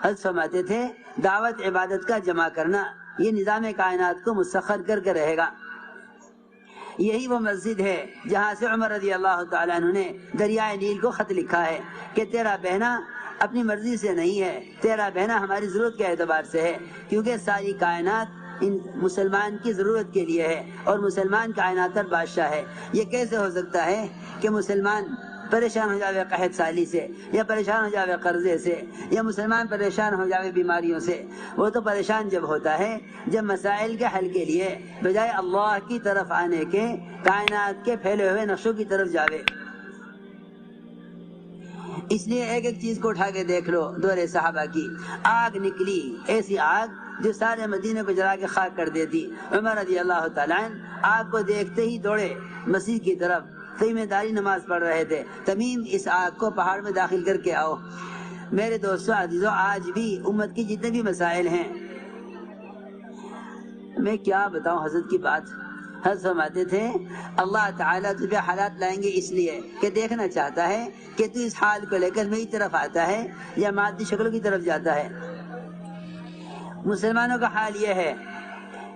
حضرت فرماتے تھے دعوت عبادت کا جمع کرنا یہ نظام کائنات کو مسخر کر کے رہے گا۔ یہی وہ مسجد ہے جہاں سے عمر رضی اللہ تعالیٰ عنہ نے دریائے نیل کو خط لکھا ہے کہ تیرا بہنا اپنی مرضی سے نہیں ہے، تیرا بہنا ہماری ضرورت کے اعتبار سے ہے، کیونکہ ساری کائنات ان مسلمان کی ضرورت کے لیے ہے اور مسلمان کائنات پر بادشاہ ہے۔ یہ کیسے ہو سکتا ہے کہ مسلمان پریشان ہو جاوے قحط سالی سے، یا پریشان ہو جاوے قرضے سے، یا مسلمان پریشان ہو جاوے بیماریوں سے؟ وہ تو پریشان جب ہوتا ہے جب مسائل کے حل کے لیے بجائے اللہ کی طرف آنے کے کائنات کے پھیلے ہوئے نقشوں کی طرف جاوے۔ اس لیے ایک ایک چیز کو اٹھا کے دیکھ لو، دور صحابہ کی آگ نکلی، ایسی آگ جو سارے مدینے کو جلا کے خاک کر دیتی۔ عمر رضی اللہ تعالیٰ عنہ آگ کو دیکھتے ہی دوڑے مسجد کی طرف، ذمہ داری نماز پڑھ رہے تھے۔ تمیم اس آگ کو پہاڑ میں داخل کر کے آؤ۔ میرے دوستو عزیزو، آج بھی امت کی جتنے بھی مسائل ہیں، میں کیا بتاؤں حضرت کی بات۔ حضرت فرماتے تھے اللہ تعالیٰ تجھے حالات لائیں گے اس لیے کہ دیکھنا چاہتا ہے کہ تو اس حال کو لے کر میری طرف آتا ہے یا مادی شکلوں کی طرف جاتا ہے۔ مسلمانوں کا حال یہ ہے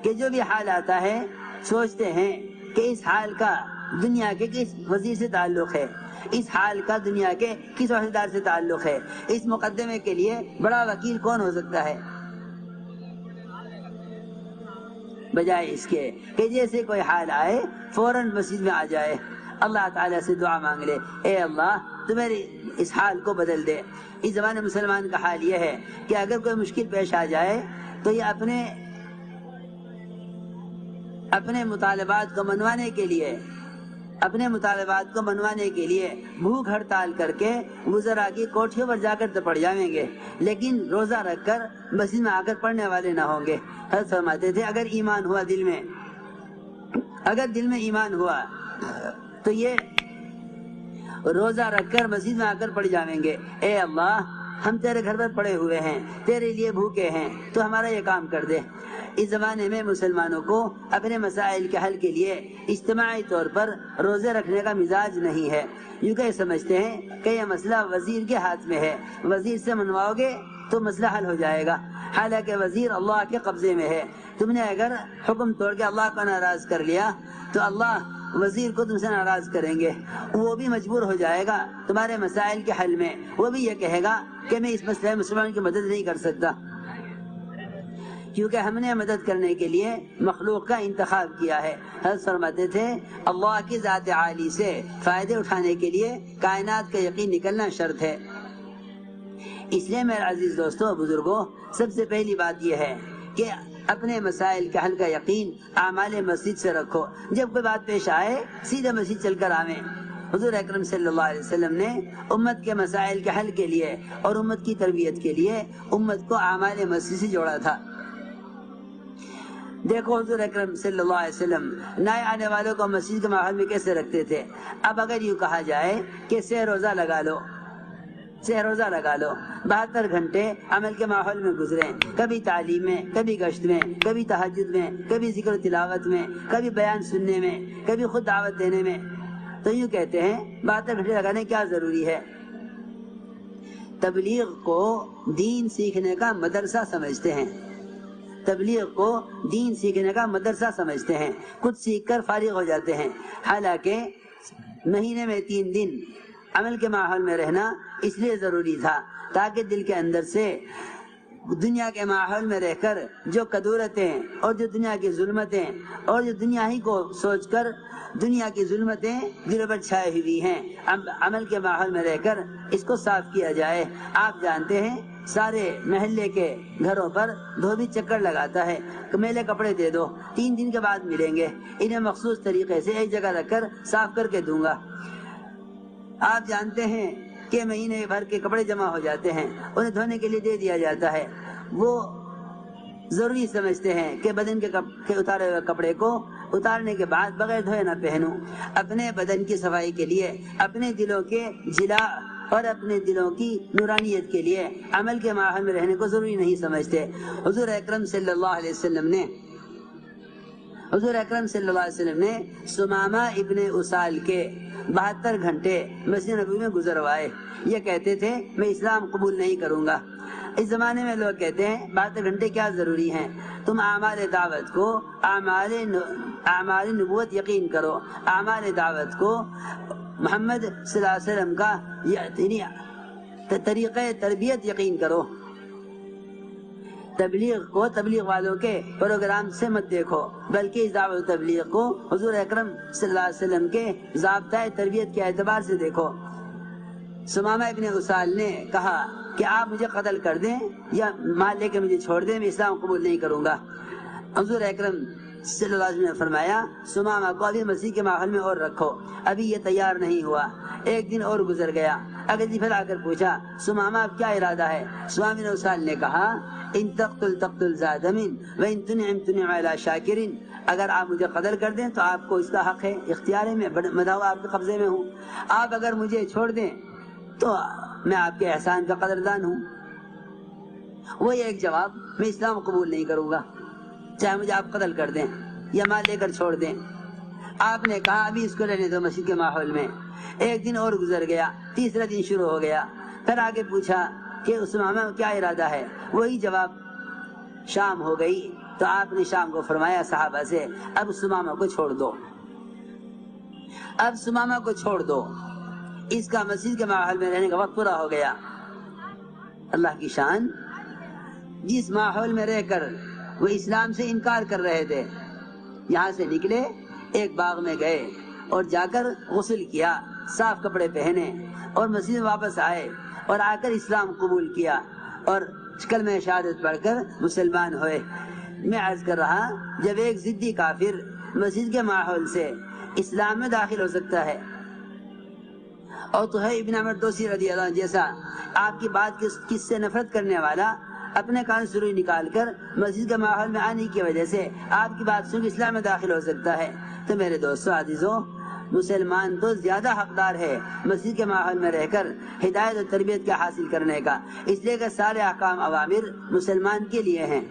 کہ جو بھی حال آتا ہے سوچتے ہیں کہ اس حال کا دنیا کے کس وزیر سے تعلق ہے، اس حال کا دنیا کے کس عہدیدار سے تعلق ہے، اس مقدمے کے لیے بڑا وکیل کون ہو سکتا ہے، بجائے اس کے کہ جیسے کوئی حال آئے فوراً مسجد میں آ جائے، اللہ تعالیٰ سے دعا مانگ لے، اے اللہ تو میرے اس حال کو بدل دے۔ اس زمانے مسلمان کا حال یہ ہے کہ اگر کوئی مشکل پیش آ جائے تو یہ اپنے مطالبات کو منوانے کے لیے بھوک ہڑتال کر کے وزراء کی کوٹھیوں پر جا کر پڑ جائیں گے، لیکن روزہ رکھ کر مسجد میں آ کر پڑھنے والے نہ ہوں گے۔ حضرت فرماتے تھے اگر ایمان ہوا دل میں ایمان ہوا تو یہ روزہ رکھ کر مسجد میں آ کر پڑھ جائیں گے، اے اللہ ہم تیرے گھر پر پڑے ہوئے ہیں، تیرے لیے بھوکے ہیں، تو ہمارا یہ کام کر دے۔ اس زمانے میں مسلمانوں کو اپنے مسائل کے حل کے لیے اجتماعی طور پر روزے رکھنے کا مزاج نہیں ہے۔ یوں کہ سمجھتے ہیں کہ یہ مسئلہ وزیر کے ہاتھ میں ہے، وزیر سے منواؤ گے تو مسئلہ حل ہو جائے گا، حالانکہ وزیر اللہ کے قبضے میں ہے۔ تم نے اگر حکم توڑ کے اللہ کو ناراض کر لیا تو اللہ وزیر کو تم سے ناراض کریں گے، وہ بھی مجبور ہو جائے گا تمہارے مسائل کے حل میں، وہ بھی یہ کہے گا کہ میں اس مسئلے مسلمان کی مدد نہیں کر سکتا، کیونکہ ہم نے مدد کرنے کے لیے مخلوق کا انتخاب کیا ہے۔ حضرت فرماتے تھے اللہ کی ذات عالی سے فائدے اٹھانے کے لیے کائنات کا یقین نکلنا شرط ہے۔ اس لیے میرے عزیز دوستو بزرگوں، سب سے پہلی بات یہ ہے کہ اپنے مسائل کے حل کا یقین اعمال مسجد سے رکھو۔ جب کوئی بات پیش آئے سیدھے مسجد چل کر آویں۔ حضور اکرم صلی اللہ علیہ وسلم نے امت کے مسائل کے حل کے لیے اور امت کی تربیت کے لیے امت کو اعمال مسجد سے جوڑا تھا۔ دیکھو حضور اکرم صلی اللہ علیہ وسلم نئے آنے والوں کو مسجد کے ماحول میں کیسے رکھتے تھے۔ اب اگر یوں کہا جائے کہ سہ روزہ لگا لو، 72 گھنٹے عمل کے ماحول میں گزریں، کبھی تعلیم میں، کبھی گشت میں، کبھی تہجد میں، کبھی ذکر و تلاوت میں، کبھی بیان سننے میں، کبھی خود دعوت دینے میں، تو یوں کہتے ہیں 72 گھنٹے لگانے کیا ضروری ہے؟ تبلیغ کو دین سیکھنے کا مدرسہ سمجھتے ہیں، کچھ سیکھ کر فارغ ہو جاتے ہیں، حالانکہ مہینے میں 3 دن عمل کے ماحول میں رہنا اس لیے ضروری تھا تاکہ دل کے اندر سے دنیا کے ماحول میں رہ کر جو کدورتیں اور جو دنیا کی ظلمتیں اور جو دنیا ہی کو سوچ کر دنیا کی ظلمتیں دل پر چھائے ہوئی ہیں، عمل کے ماحول میں رہ کر اس کو صاف کیا جائے۔ آپ جانتے ہیں سارے محلے کے گھروں پر دھوبی چکر لگاتا ہے کہ میلے کپڑے دے دو، 3 دن کے بعد ملیں گے، انہیں مخصوص طریقے سے ایک جگہ رکھ کر صاف کر کے دوں گا۔ آپ جانتے ہیں کہ مہینے بھر کے کپڑے جمع ہو جاتے ہیں، انہیں دھونے کے لیے دے دیا جاتا ہے۔ وہ ضروری سمجھتے ہیں کہ بدن کے اتارے ہوئے کپڑے کو اتارنے کے بعد بغیر دھوئے نہ پہنوں۔ اپنے بدن کی صفائی کے لیے، اپنے دلوں کے جلا اور اپنے دلوں کی نورانیت کے لیے عمل کے ماحول میں رہنے کو ضروری نہیں سمجھتے۔ حضور اکرم صلی اللہ علیہ وسلم نے سمامہ ابن اسال کے 72 گھنٹے مسجد نبوی میں گزروائے، یہ کہتے تھے میں اسلام قبول نہیں کروں گا۔ اس زمانے میں لوگ کہتے ہیں 72 گھنٹے کیا ضروری ہیں، تم اعمال دعوت کو اعمال نبوت یقین کرو، اعمال دعوت کو محمد صلی اللہ علیہ وسلم کا طریقہ تربیت یقین کرو، تبلیغ کو تبلیغ والوں کے پروگرام سے مت دیکھو، بلکہ اس دعوت تبلیغ کو حضور اکرم صلی اللہ علیہ وسلم کے ضابطۂ تربیت کے اعتبار سے دیکھو۔ سمامہ ابن اسال نے کہا کہ آپ مجھے قتل کر دیں یا مال لے کے مجھے چھوڑ دیں، میں اسلام قبول نہیں کروں گا۔ حضور اکرم صلی اللہ علیہ وسلم نے فرمایا سمامہ کو ابھی مسیح کے ماحول میں اور رکھو، ابھی یہ تیار نہیں ہوا۔ ایک دن اور گزر گیا، اگلے دن پھر آ کر پوچھا سمامہ اب کیا ارادہ ہے؟ سمامہ بن اسال نے کہا ان تقتل تقتل ذا دم وان تنعم تنعم علی شاکر، اگر آپ مجھے قتل کر دیں تو آپ کو اس کا حق ہے، اختیار ہے، میں مدعو آپ کے قبضے میں ہوں، آپ اگر مجھے چھوڑ دیں تو میں آپ کے احسان کا قدردان ہوں۔ وہی ایک جواب، میں اسلام قبول نہیں کروں گا چاہے مجھے آپ قتل کر دیں یا مال لے کر چھوڑ دیں۔ آپ نے کہا ابھی اس کو رہنے دو مسجد کے ماحول میں۔ ایک دن اور گزر گیا، تیسرا دن شروع ہو گیا، پھر آگے پوچھا کہ اسامہ کیا ارادہ ہے؟ وہی جواب۔ شام ہو گئی تو آپ نے شام کو فرمایا صحابہ سے اب سمامہ کو چھوڑ دو، اب سمامہ کو چھوڑ دو، اس کا مسجد کے ماحول میں رہنے کا وقت پورا ہو گیا۔ اللہ کی شان، جس ماحول میں رہ کر وہ اسلام سے انکار کر رہے تھے، یہاں سے نکلے، ایک باغ میں گئے اور جا کر غسل کیا، صاف کپڑے پہنے اور مسجد میں واپس آئے اور آ کر اسلام قبول کیا اور کلمہ شہادت پڑھ کر مسلمان ہوئے۔ میں عرض کر رہا جب ایک ضدی کافر مسجد کے ماحول سے اسلام میں داخل ہو سکتا ہے اور تو ہے ابن عمر دوسی رضی اللہ عنہ جیسا آپ کی بات کس سے نفرت کرنے والا اپنے کان سے روئی نکال کر مسجد کے ماحول میں آنے کی وجہ سے آپ کی بات سن کے اسلام میں داخل ہو سکتا ہے، تو میرے دوستو عزیزو، مسلمان تو زیادہ حقدار ہے مسجد کے ماحول میں رہ کر ہدایت اور تربیت کا حاصل کرنے کا، اس لیے کہ سارے احکام اوامر مسلمان کے لیے ہیں۔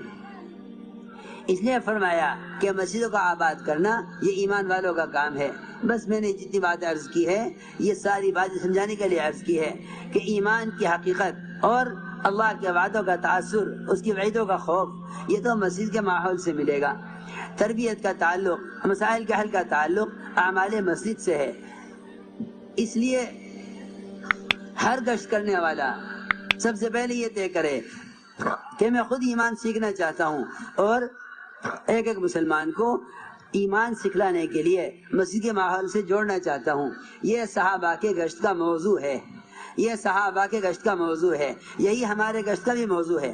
اس لیے فرمایا کہ مسجدوں کا آباد کرنا یہ ایمان والوں کا کام ہے۔ بس میں نے جتنی بات عرض کی ہے یہ ساری باتیں سمجھانے کے لیے عرض کی ہے کہ ایمان کی حقیقت اور اللہ کے وعدوں کا تاثر، اس کی وعیدوں کا خوف، یہ تو مسجد کے ماحول سے ملے گا۔ تربیت کا تعلق، مسائل کے حل کا تعلق اعمال مسجد سے ہے۔ اس لیے ہر گشت کرنے والا سب سے پہلے یہ طے کرے کہ میں خود ایمان سیکھنا چاہتا ہوں اور ایک ایک مسلمان کو ایمان سکھلانے کے لیے مسجد کے ماحول سے جوڑنا چاہتا ہوں۔ یہ صحابہ کے گشت کا موضوع ہے، یہ صحابہ کے گشت کا موضوع ہے، یہی ہمارے گشت کا بھی موضوع ہے۔